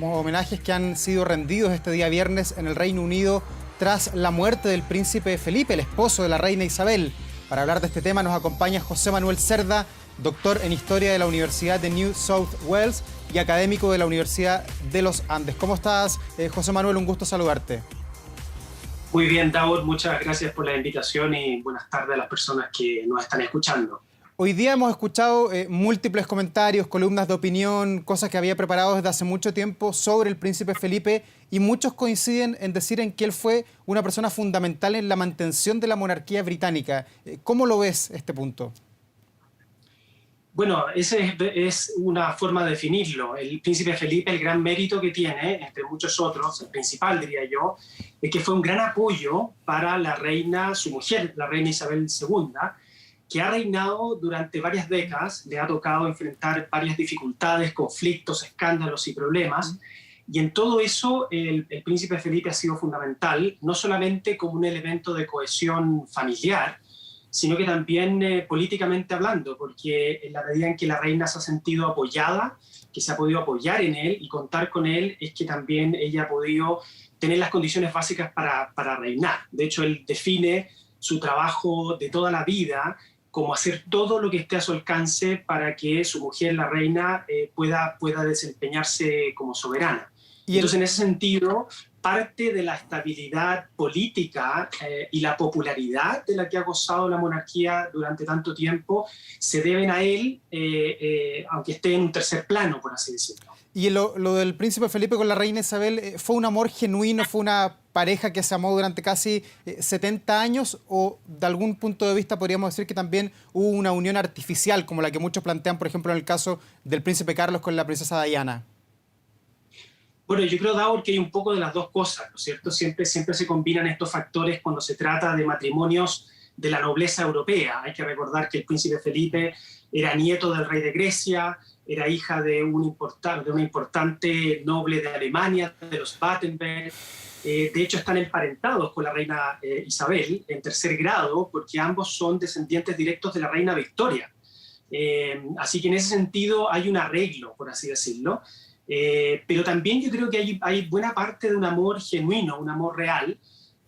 homenajes que han sido rendidos este día viernes en el Reino Unido tras la muerte del príncipe Felipe, el esposo de la reina Isabel. Para hablar de este tema nos acompaña José Manuel Cerda, doctor en Historia de la Universidad de New South Wales y académico de la Universidad de los Andes. ¿Cómo estás, José Manuel? Un gusto saludarte. Muy bien, Davor, muchas gracias por la invitación y buenas tardes a las personas que nos están escuchando. Hoy día hemos escuchado múltiples comentarios, columnas de opinión, cosas que había preparado desde hace mucho tiempo sobre el príncipe Felipe, y muchos coinciden en decir en que él fue una persona fundamental en la mantención de la monarquía británica. ¿Cómo lo ves este punto? Bueno, esa es una forma de definirlo. El príncipe Felipe, el gran mérito que tiene, entre muchos otros, el principal diría yo, es que fue un gran apoyo para la reina, su mujer, la reina Isabel II, que ha reinado durante varias décadas, le ha tocado enfrentar varias dificultades, conflictos, escándalos y problemas, y en todo eso el príncipe Felipe ha sido fundamental, no solamente como un elemento de cohesión familiar, sino que también políticamente hablando, porque en la medida en que la reina se ha sentido apoyada, que se ha podido apoyar en él y contar con él, es que también ella ha podido tener las condiciones básicas para reinar. De hecho, él define su trabajo de toda la vida como hacer todo lo que esté a su alcance para que su mujer, la reina, pueda desempeñarse como soberana. Entonces, en ese sentido, parte de la estabilidad política y la popularidad de la que ha gozado la monarquía durante tanto tiempo se deben a él, aunque esté en un tercer plano, por así decirlo. Y lo del príncipe Felipe con la reina Isabel, ¿fue un amor genuino? ¿Fue una pareja que se amó durante casi 70 años? ¿O de algún punto de vista podríamos decir que también hubo una unión artificial, como la que muchos plantean, por ejemplo, en el caso del príncipe Carlos con la princesa Diana? Bueno, yo creo, Davor, que hay un poco de las dos cosas, ¿no es cierto? Siempre se combinan estos factores cuando se trata de matrimonios de la nobleza europea. Hay que recordar que el príncipe Felipe era nieto del rey de Grecia, era hija de una importante noble de Alemania, de los Battenberg. De hecho, están emparentados con la reina Isabel en tercer grado, porque ambos son descendientes directos de la reina Victoria. Así que en ese sentido hay un arreglo, por así decirlo. Pero también yo creo que hay buena parte de un amor genuino, un amor real,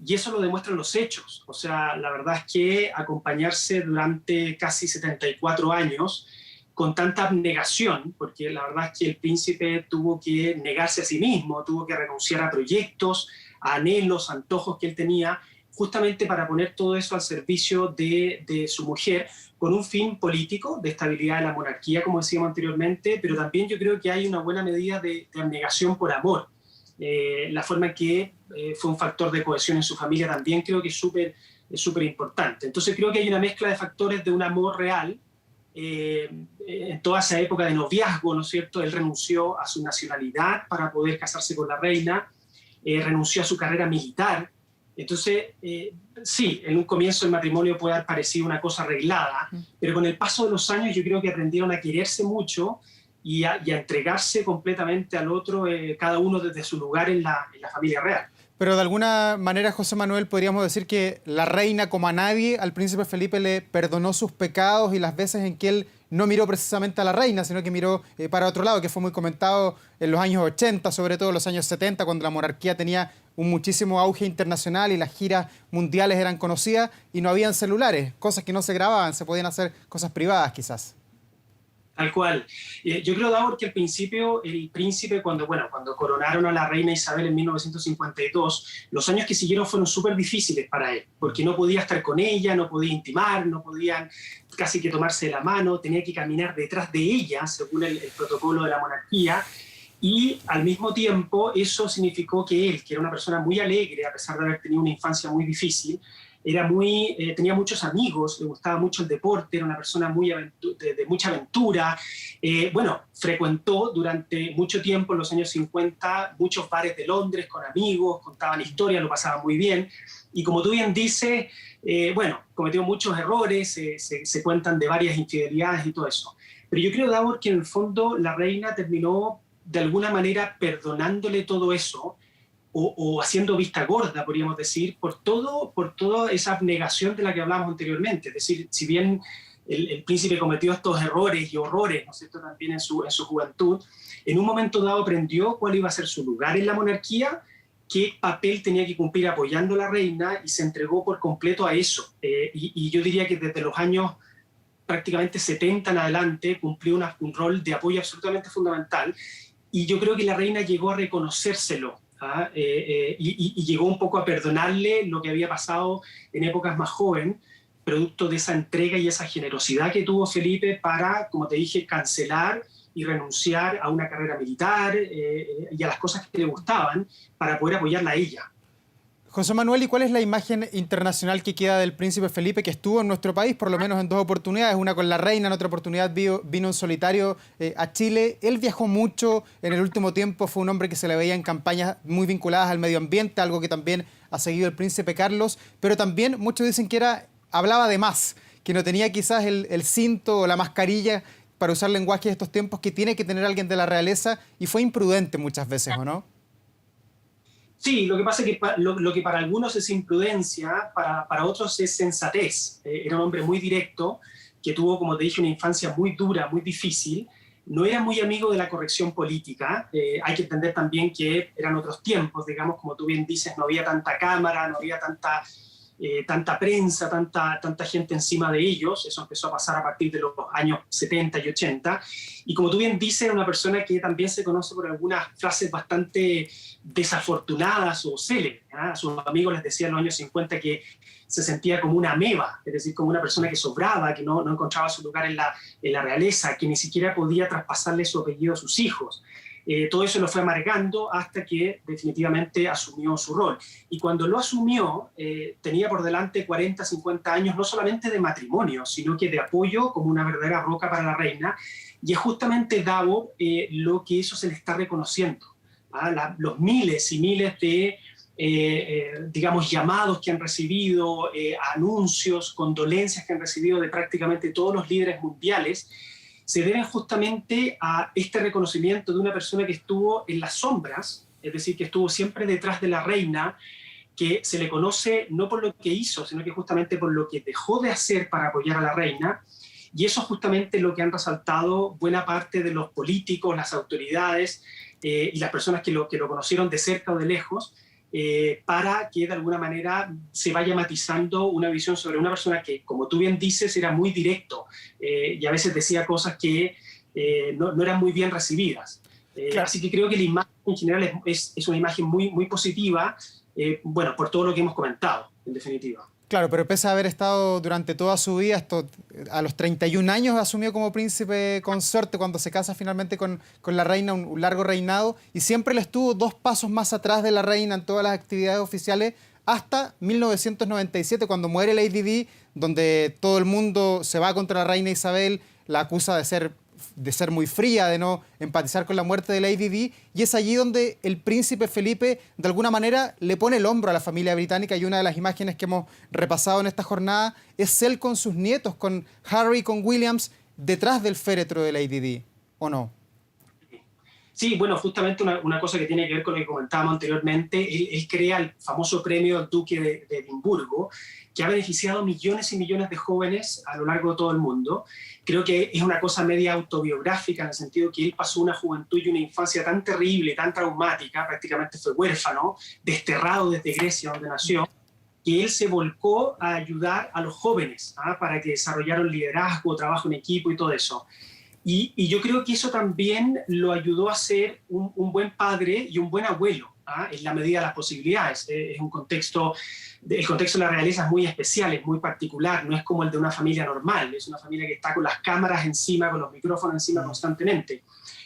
y eso lo demuestran los hechos. O sea, la verdad es que acompañarse durante casi 74 años con tanta abnegación, porque la verdad es que el príncipe tuvo que negarse a sí mismo, tuvo que renunciar a proyectos, a anhelos, antojos que él tenía, justamente para poner todo eso al servicio de su mujer, con un fin político, de estabilidad de la monarquía, como decíamos anteriormente, pero también yo creo que hay una buena medida de abnegación por amor. La forma en que fue un factor de cohesión en su familia también creo que es súper importante. Entonces creo que hay una mezcla de factores de un amor real. En toda esa época de noviazgo, ¿no es cierto? Él renunció a su nacionalidad para poder casarse con la reina, renunció a su carrera militar. Entonces, sí, en un comienzo el matrimonio puede haber parecido una cosa arreglada, pero con el paso de los años yo creo que aprendieron a quererse mucho y a entregarse completamente al otro, cada uno desde su lugar en la familia real. Pero de alguna manera, José Manuel, podríamos decir que la reina, como a nadie, al príncipe Felipe le perdonó sus pecados y las veces en que él no miró precisamente a la reina, sino que miró para otro lado, que fue muy comentado en los años 80, sobre todo en los años 70, cuando la monarquía tenía un muchísimo auge internacional y las giras mundiales eran conocidas y no habían celulares, cosas que no se grababan, se podían hacer cosas privadas quizás. Tal cual. Yo creo, Davor, que al principio el príncipe, cuando coronaron a la reina Isabel en 1952, los años que siguieron fueron súper difíciles para él, porque no podía estar con ella, no podía intimar, no podían casi que tomarse la mano, tenía que caminar detrás de ella, según el protocolo de la monarquía, y al mismo tiempo eso significó que él, que era una persona muy alegre, a pesar de haber tenido una infancia muy difícil, tenía muchos amigos, le gustaba mucho el deporte, era una persona de mucha aventura. Frecuentó durante mucho tiempo, en los años 50, muchos bares de Londres con amigos, contaban historias, lo pasaba muy bien. Y como tú bien dices, cometió muchos errores, se cuentan de varias infidelidades y todo eso. Pero yo creo, Davor, que en el fondo la reina terminó de alguna manera perdonándole todo eso, o haciendo vista gorda, podríamos decir, por toda esa abnegación de la que hablábamos anteriormente. Es decir, si bien el príncipe cometió estos errores y horrores, ¿no es cierto?, también en su juventud, en un momento dado aprendió cuál iba a ser su lugar en la monarquía, qué papel tenía que cumplir apoyando a la reina y se entregó por completo a eso. Y yo diría que desde los años prácticamente 70 en adelante cumplió un rol de apoyo absolutamente fundamental y yo creo que la reina llegó a reconocérselo. Y llegó un poco a perdonarle lo que había pasado en épocas más jóvenes, producto de esa entrega y esa generosidad que tuvo Felipe para, como te dije, cancelar y renunciar a una carrera militar y a las cosas que le gustaban para poder apoyarla a ella. José Manuel, ¿y cuál es la imagen internacional que queda del príncipe Felipe, que estuvo en nuestro país por lo menos en dos oportunidades? Una con la reina, en otra oportunidad vino en solitario a Chile. Él viajó mucho, en el último tiempo fue un hombre que se le veía en campañas muy vinculadas al medio ambiente, algo que también ha seguido el príncipe Carlos, pero también muchos dicen que hablaba de más, que no tenía quizás el cinto o la mascarilla para usar lenguaje de estos tiempos que tiene que tener alguien de la realeza, y fue imprudente muchas veces, ¿o no? Sí, lo que pasa es que lo que para algunos es imprudencia, para otros es sensatez. Era un hombre muy directo, que tuvo, como te dije, una infancia muy dura, muy difícil. No era muy amigo de la corrección política. Hay que entender también que eran otros tiempos, digamos, como tú bien dices, no había tanta cámara, no había tanta prensa, tanta gente encima de ellos. Eso empezó a pasar a partir de los años 70 y 80. Y como tú bien dices, era una persona que también se conoce por algunas frases bastante desafortunadas o célebres. A sus amigos les decía en los años 50 que se sentía como una ameba, es decir, como una persona que sobraba, que no encontraba su lugar en la realeza, que ni siquiera podía traspasarle su apellido a sus hijos. Todo eso lo fue amargando hasta que definitivamente asumió su rol. Y cuando lo asumió, tenía por delante 40, 50 años, no solamente de matrimonio, sino que de apoyo como una verdadera roca para la reina. Y es justamente Davos lo que eso se le está reconociendo. Los miles y miles de, digamos, llamados que han recibido, anuncios, condolencias que han recibido de prácticamente todos los líderes mundiales, se deben justamente a este reconocimiento de una persona que estuvo en las sombras, es decir, que estuvo siempre detrás de la reina, que se le conoce no por lo que hizo, sino que justamente por lo que dejó de hacer para apoyar a la reina, y eso es justamente lo que han resaltado buena parte de los políticos, las autoridades y las personas que lo conocieron de cerca o de lejos, para que de alguna manera se vaya matizando una visión sobre una persona que, como tú bien dices, era muy directo y a veces decía cosas que no eran muy bien recibidas. Claro. Así que creo que la imagen en general es una imagen muy, muy positiva, bueno, por todo lo que hemos comentado, en definitiva. Claro, pero pese a haber estado durante toda su vida, a los 31 años asumió como príncipe consorte cuando se casa finalmente con la reina, un largo reinado, y siempre le estuvo 2 pasos más atrás de la reina en todas las actividades oficiales, hasta 1997, cuando muere Lady Di, donde todo el mundo se va contra la reina Isabel, la acusa de ser muy fría, de no empatizar con la muerte de Lady Di, y es allí donde el príncipe Felipe de alguna manera le pone el hombro a la familia británica, y una de las imágenes que hemos repasado en esta jornada es él con sus nietos, con Harry y con Williams, detrás del féretro de Lady Di, ¿o no? Sí, bueno, justamente una cosa que tiene que ver con lo que comentábamos anteriormente, él crea el famoso premio Duque de Edimburgo, que ha beneficiado millones y millones de jóvenes a lo largo de todo el mundo. Creo que es una cosa media autobiográfica, en el sentido que él pasó una juventud y una infancia tan terrible, tan traumática, prácticamente fue huérfano, desterrado desde Grecia, donde nació, que él se volcó a ayudar a los jóvenes para que desarrollaran liderazgo, trabajo en equipo y todo eso. Y yo creo que eso también lo ayudó a ser un buen padre y un buen abuelo, en la medida de las posibilidades. Es un contexto, el contexto de la realeza es muy especial, es muy particular, no es como el de una familia normal, es una familia que está con las cámaras encima, con los micrófonos encima constantemente.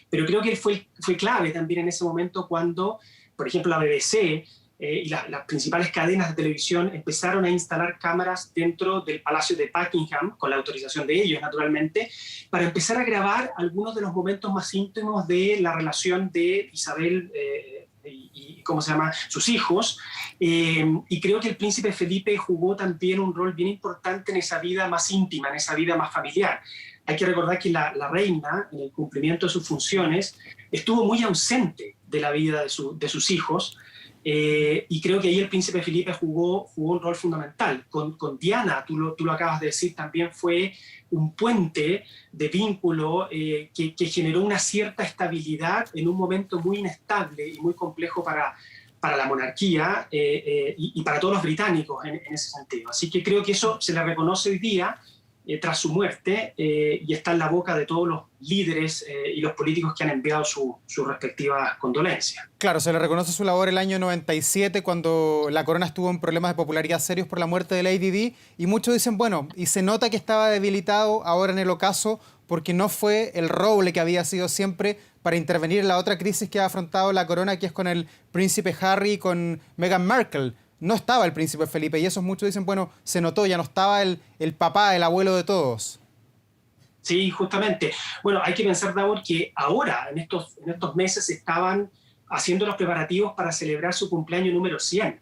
Pero creo que él fue clave también en ese momento cuando, por ejemplo, la BBC y las principales cadenas de televisión empezaron a instalar cámaras dentro del Palacio de Buckingham, con la autorización de ellos, naturalmente, para empezar a grabar algunos de los momentos más íntimos de la relación de Isabel y ¿cómo se llama?, sus hijos. Y creo que el príncipe Felipe jugó también un rol bien importante en esa vida más íntima, en esa vida más familiar. Hay que recordar que la reina, en el cumplimiento de sus funciones, estuvo muy ausente de la vida de sus hijos, Y creo que ahí el príncipe Felipe jugó un rol fundamental. Con Diana, tú lo acabas de decir, también fue un puente de vínculo que generó una cierta estabilidad en un momento muy inestable y muy complejo para la monarquía y para todos los británicos en ese sentido. Así que creo que eso se le reconoce hoy día tras su muerte y está en la boca de todos los líderes y los políticos que han enviado sus respectivas condolencias. Claro, se le reconoce su labor el año 97 cuando la corona estuvo en problemas de popularidad serios por la muerte de Lady Di y muchos dicen, bueno, y se nota que estaba debilitado ahora en el ocaso porque no fue el roble que había sido siempre para intervenir en la otra crisis que ha afrontado la corona, que es con el príncipe Harry y con Meghan Markle. No estaba el príncipe Felipe y esos muchos dicen, bueno, se notó, ya no estaba el papá, el abuelo de todos. Sí, justamente. Bueno, hay que pensar, Davor, que ahora, en estos meses, estaban haciendo los preparativos para celebrar su cumpleaños número 100.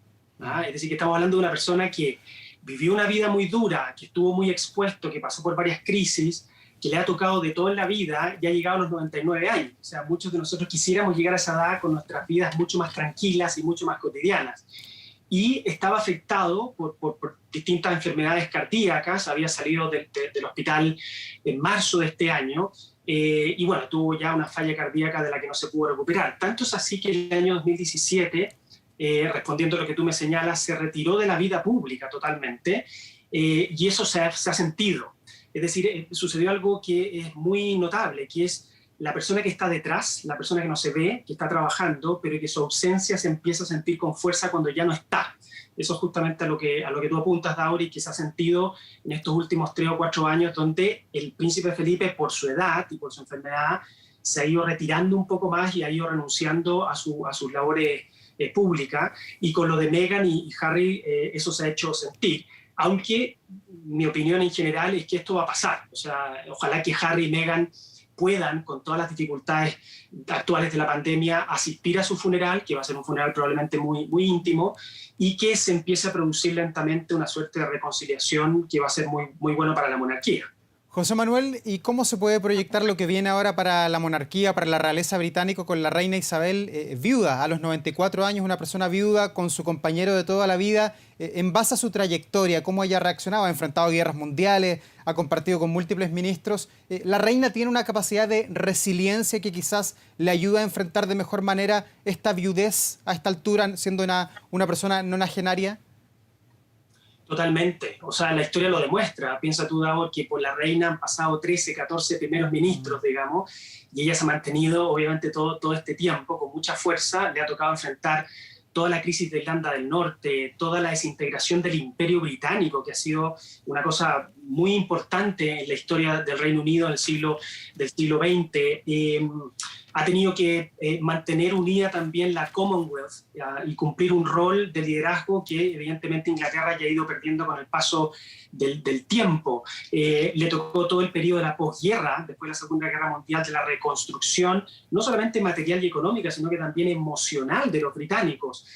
Es decir, que estamos hablando de una persona que vivió una vida muy dura, que estuvo muy expuesto, que pasó por varias crisis, que le ha tocado de todo en la vida y ha llegado a los 99 años. O sea, muchos de nosotros quisiéramos llegar a esa edad con nuestras vidas mucho más tranquilas y mucho más cotidianas. Y estaba afectado por distintas enfermedades cardíacas, había salido del hospital en marzo de este año, y bueno, tuvo ya una falla cardíaca de la que no se pudo recuperar. Tanto es así que en el año 2017, respondiendo a lo que tú me señalas, se retiró de la vida pública totalmente, y eso se ha sentido. Es decir, sucedió algo que es muy notable, que es la persona que está detrás, la persona que no se ve, que está trabajando, pero que su ausencia se empieza a sentir con fuerza cuando ya no está. Eso es justamente a lo que tú apuntas, Dauri, que se ha sentido en estos últimos 3 o 4 años, donde el príncipe Felipe, por su edad y por su enfermedad, se ha ido retirando un poco más y ha ido renunciando a sus labores públicas. Y con lo de Meghan y Harry, eso se ha hecho sentir. Aunque mi opinión en general es que esto va a pasar. O sea, ojalá que Harry y Meghan puedan, con todas las dificultades actuales de la pandemia, asistir a su funeral, que va a ser un funeral probablemente muy, muy íntimo, y que se empiece a producir lentamente una suerte de reconciliación que va a ser muy, muy bueno para la monarquía. José Manuel, ¿y cómo se puede proyectar lo que viene ahora para la monarquía, para la realeza británica con la reina Isabel, viuda a los 94 años, una persona viuda con su compañero de toda la vida, en base a su trayectoria, cómo ella ha reaccionado, ha enfrentado guerras mundiales, ha compartido con múltiples ministros? ¿La reina tiene una capacidad de resiliencia que quizás le ayuda a enfrentar de mejor manera esta viudez a esta altura, siendo una persona nonagenaria? Totalmente. O sea, la historia lo demuestra. Piensa tú, Davor, que por la reina han pasado 13, 14 primeros ministros, digamos, y ella se ha mantenido, obviamente, todo este tiempo con mucha fuerza. Le ha tocado enfrentar toda la crisis de Irlanda del Norte, toda la desintegración del Imperio Británico, que ha sido una cosa muy importante en la historia del Reino Unido del siglo XX. Ha tenido que mantener unida también la Commonwealth y cumplir un rol de liderazgo que evidentemente Inglaterra ya ha ido perdiendo con el paso del tiempo. Le tocó todo el periodo de la posguerra, después de la Segunda Guerra Mundial, de la reconstrucción, no solamente material y económica, sino que también emocional de los británicos.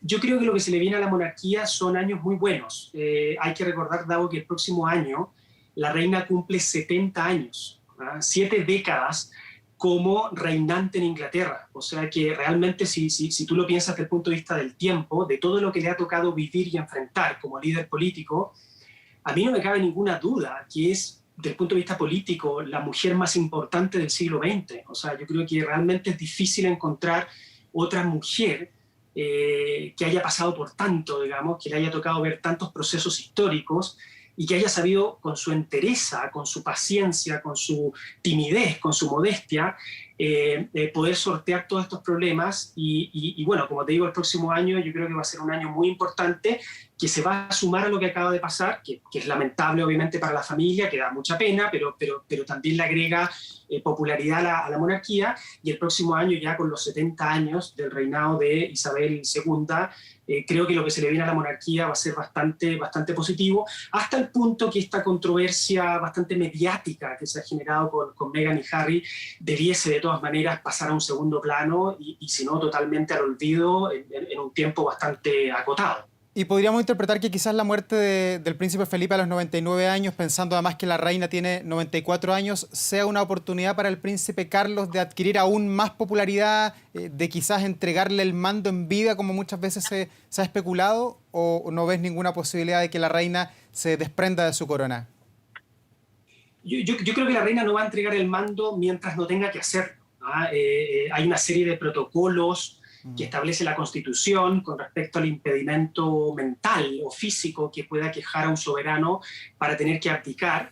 Yo creo que lo que se le viene a la monarquía son años muy buenos. Hay que recordar, Davo, que el próximo año la reina cumple 70 años, 7 décadas como reinante en Inglaterra. O sea que realmente si tú lo piensas desde el punto de vista del tiempo, de todo lo que le ha tocado vivir y enfrentar como líder político, a mí no me cabe ninguna duda que es, desde el punto de vista político, la mujer más importante del siglo XX. O sea, yo creo que realmente es difícil encontrar otra mujer que haya pasado por tanto, digamos, que le haya tocado ver tantos procesos históricos y que haya sabido con su entereza, con su paciencia, con su timidez, con su modestia, poder sortear todos estos problemas y bueno, como te digo, el próximo año yo creo que va a ser un año muy importante que se va a sumar a lo que acaba de pasar, que es lamentable obviamente para la familia, que da mucha pena, pero también le agrega popularidad a la monarquía, y el próximo año ya con los 70 años del reinado de Isabel II, creo que lo que se le viene a la monarquía va a ser bastante positivo, hasta el punto que esta controversia bastante mediática que se ha generado con Meghan y Harry debiese de todas maneras pasar a un segundo plano y si no totalmente al olvido en un tiempo bastante acotado. Y podríamos interpretar que quizás la muerte del príncipe Felipe a los 99 años, pensando además que la reina tiene 94 años, sea una oportunidad para el príncipe Carlos de adquirir aún más popularidad, de quizás entregarle el mando en vida, como muchas veces se ha especulado, o no ves ninguna posibilidad de que la reina se desprenda de su corona? Yo creo que la reina no va a entregar el mando mientras no tenga que hacerlo. ¿Ah? Hay una serie de protocolos que establece la Constitución con respecto al impedimento mental o físico que pueda quejar a un soberano para tener que abdicar.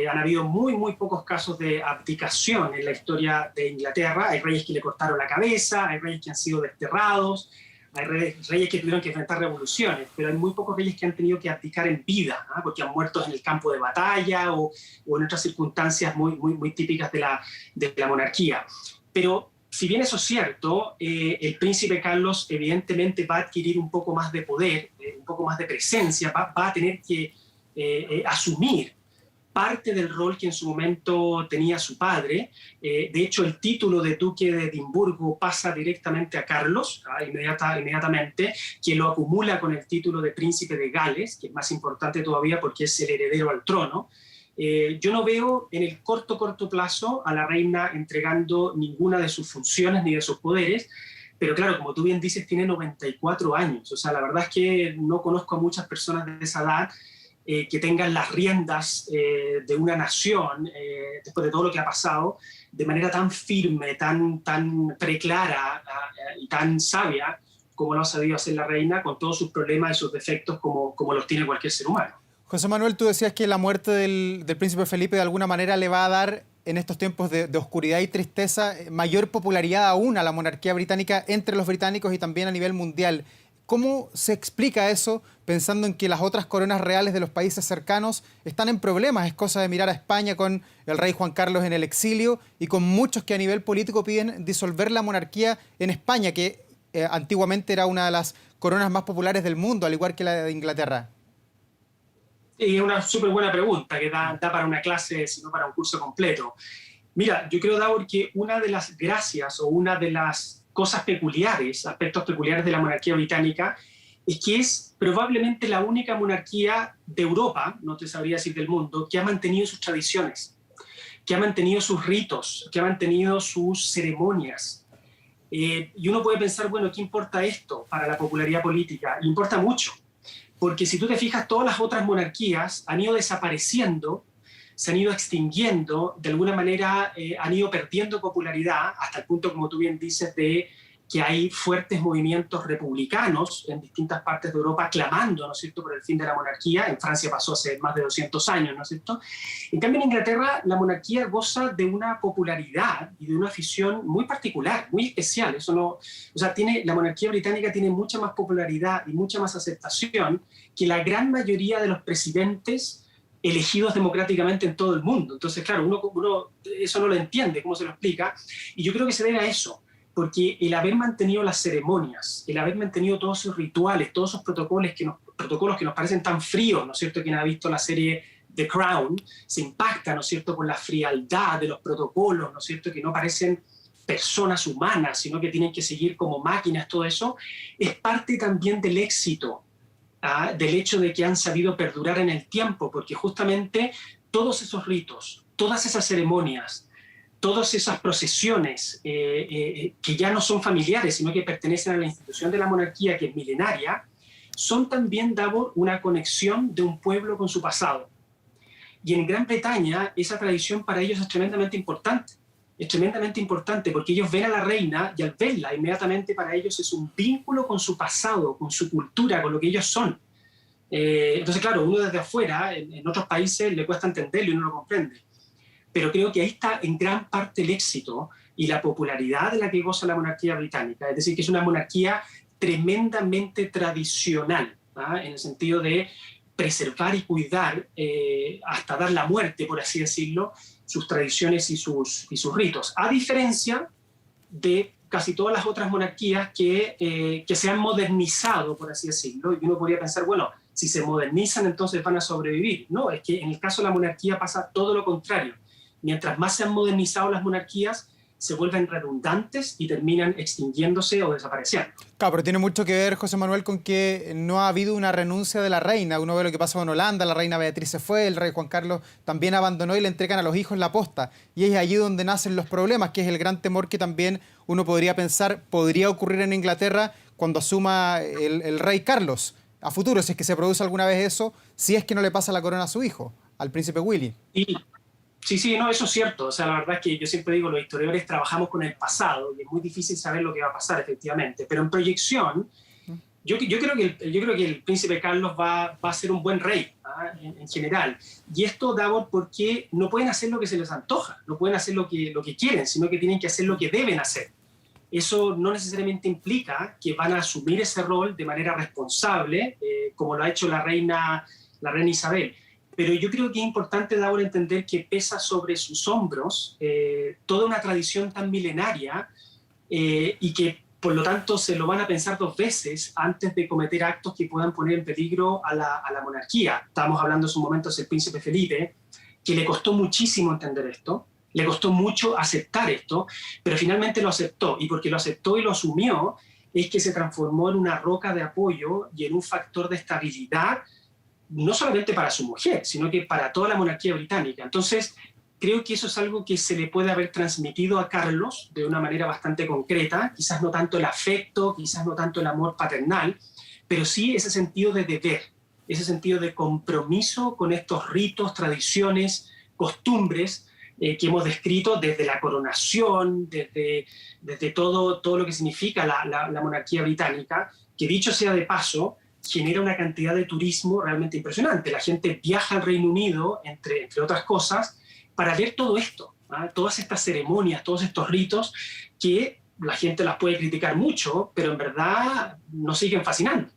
Han habido muy pocos casos de abdicación en la historia de Inglaterra. Hay reyes que le cortaron la cabeza, hay reyes que han sido desterrados, hay reyes que tuvieron que enfrentar revoluciones, pero hay muy pocos reyes que han tenido que abdicar en vida, ¿no? Porque han muerto en el campo de batalla o en otras circunstancias muy típicas de la monarquía. Pero si bien eso es cierto, el príncipe Carlos evidentemente va a adquirir un poco más de poder, un poco más de presencia, va a tener que asumir parte del rol que en su momento tenía su padre. De hecho, el título de duque de Edimburgo pasa directamente a Carlos, inmediatamente, que lo acumula con el título de príncipe de Gales, que es más importante todavía porque es el heredero al trono. Yo no veo en el corto plazo a la reina entregando ninguna de sus funciones ni de sus poderes, pero claro, como tú bien dices, tiene 94 años. O sea, la verdad es que no conozco a muchas personas de esa edad que tengan las riendas de una nación, después de todo lo que ha pasado, de manera tan firme, tan preclara y tan sabia como lo ha sabido hacer la reina, con todos sus problemas y sus defectos como los tiene cualquier ser humano. José Manuel, tú decías que la muerte del príncipe Felipe de alguna manera le va a dar, en estos tiempos de oscuridad y tristeza, mayor popularidad aún a la monarquía británica entre los británicos y también a nivel mundial. ¿Cómo se explica eso pensando en que las otras coronas reales de los países cercanos están en problemas? Es cosa de mirar a España con el rey Juan Carlos en el exilio y con muchos que a nivel político piden disolver la monarquía en España, que antiguamente era una de las coronas más populares del mundo, al igual que la de Inglaterra. Es una súper buena pregunta que da para una clase, sino para un curso completo. Mira, yo creo, Davor, que una de las gracias o una de las cosas peculiares, aspectos peculiares de la monarquía británica, es que es probablemente la única monarquía de Europa, no te sabría decir del mundo, que ha mantenido sus tradiciones, que ha mantenido sus ritos, que ha mantenido sus ceremonias. Y uno puede pensar, bueno, ¿qué importa esto para la popularidad política? Y importa mucho. Porque si tú te fijas, todas las otras monarquías han ido desapareciendo, se han ido extinguiendo, de alguna manera han ido perdiendo popularidad, hasta el punto, como tú bien dices, de que hay fuertes movimientos republicanos en distintas partes de Europa clamando, ¿no es cierto?, por el fin de la monarquía. En Francia pasó hace más de 200 años, ¿no es cierto? En cambio, en Inglaterra, la monarquía goza de una popularidad y de una afición muy particular, muy especial. Eso no, o sea, la monarquía británica tiene mucha más popularidad y mucha más aceptación que la gran mayoría de los presidentes elegidos democráticamente en todo el mundo. Entonces, claro, uno eso no lo entiende, cómo se lo explica, y yo creo que se debe a eso, porque el haber mantenido las ceremonias, el haber mantenido todos esos rituales, todos esos protocolos que nos parecen tan fríos, ¿no es cierto? Quien ha visto la serie The Crown se impacta, ¿no es cierto?, por la frialdad de los protocolos, ¿no es cierto?, que no parecen personas humanas, sino que tienen que seguir como máquinas, todo eso, es parte también del éxito, del hecho de que han sabido perdurar en el tiempo, porque justamente todos esos ritos, todas esas ceremonias, todas esas procesiones que ya no son familiares, sino que pertenecen a la institución de la monarquía, que es milenaria, son también, Davor, una conexión de un pueblo con su pasado. Y en Gran Bretaña esa tradición para ellos es tremendamente importante. Es tremendamente importante porque ellos ven a la reina y al verla inmediatamente para ellos es un vínculo con su pasado, con su cultura, con lo que ellos son. Entonces, claro, uno desde afuera, en otros países le cuesta entenderlo y no lo comprende. Pero creo que ahí está en gran parte el éxito y la popularidad de la que goza la monarquía británica. Es decir, que es una monarquía tremendamente tradicional, en el sentido de preservar y cuidar, hasta dar la muerte, por así decirlo, sus tradiciones y sus ritos. A diferencia de casi todas las otras monarquías que se han modernizado, por así decirlo, y uno podría pensar, bueno, si se modernizan entonces van a sobrevivir. No, es que en el caso de la monarquía pasa todo lo contrario. Mientras más se han modernizado las monarquías, se vuelven redundantes y terminan extinguiéndose o desapareciendo. Claro, pero tiene mucho que ver, José Manuel, con que no ha habido una renuncia de la reina. Uno ve lo que pasó en Holanda, la reina Beatriz se fue, el rey Juan Carlos también abandonó y le entregan a los hijos la posta. Y es allí donde nacen los problemas, que es el gran temor que también uno podría pensar podría ocurrir en Inglaterra cuando asuma el rey Carlos a futuro, si es que se produce alguna vez eso, si es que no le pasa la corona a su hijo, al príncipe Willy. Y sí, no, eso es cierto. O sea, la verdad es que yo siempre digo, los historiadores trabajamos con el pasado y es muy difícil saber lo que va a pasar efectivamente. Pero en proyección, yo creo que el príncipe Carlos va a ser un buen rey, ¿ah? En general. Y esto, Davor, porque no pueden hacer lo que se les antoja, no pueden hacer lo que quieren, sino que tienen que hacer lo que deben hacer. Eso no necesariamente implica que van a asumir ese rol de manera responsable, como lo ha hecho la reina Isabel. Pero yo creo que es importante, Davor, entender que pesa sobre sus hombros toda una tradición tan milenaria y que, por lo tanto, se lo van a pensar dos veces antes de cometer actos que puedan poner en peligro a la monarquía. Estábamos hablando en su momento del príncipe Felipe, que le costó muchísimo entender esto, le costó mucho aceptar esto, pero finalmente lo aceptó. Y porque lo aceptó y lo asumió, es que se transformó en una roca de apoyo y en un factor de estabilidad, no solamente para su mujer, sino que para toda la monarquía británica. Entonces, creo que eso es algo que se le puede haber transmitido a Carlos de una manera bastante concreta, quizás no tanto el afecto, quizás no tanto el amor paternal, pero sí ese sentido de deber, ese sentido de compromiso con estos ritos, tradiciones, costumbres que hemos descrito desde la coronación, desde todo lo que significa la monarquía británica, que dicho sea de paso, genera una cantidad de turismo realmente impresionante. La gente viaja al Reino Unido, entre otras cosas, para ver todo esto, ¿eh? Todas estas ceremonias, todos estos ritos que la gente las puede criticar mucho, pero en verdad nos siguen fascinando,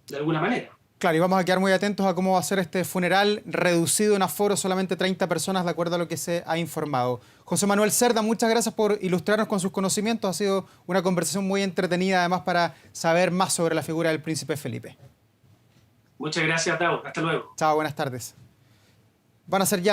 de alguna manera. Claro, y vamos a quedar muy atentos a cómo va a ser este funeral reducido en aforo, solamente 30 personas, de acuerdo a lo que se ha informado. José Manuel Cerda, muchas gracias por ilustrarnos con sus conocimientos. Ha sido una conversación muy entretenida, además, para saber más sobre la figura del príncipe Felipe. Muchas gracias, Tao. Hasta luego. Chao, buenas tardes. Van a ser ya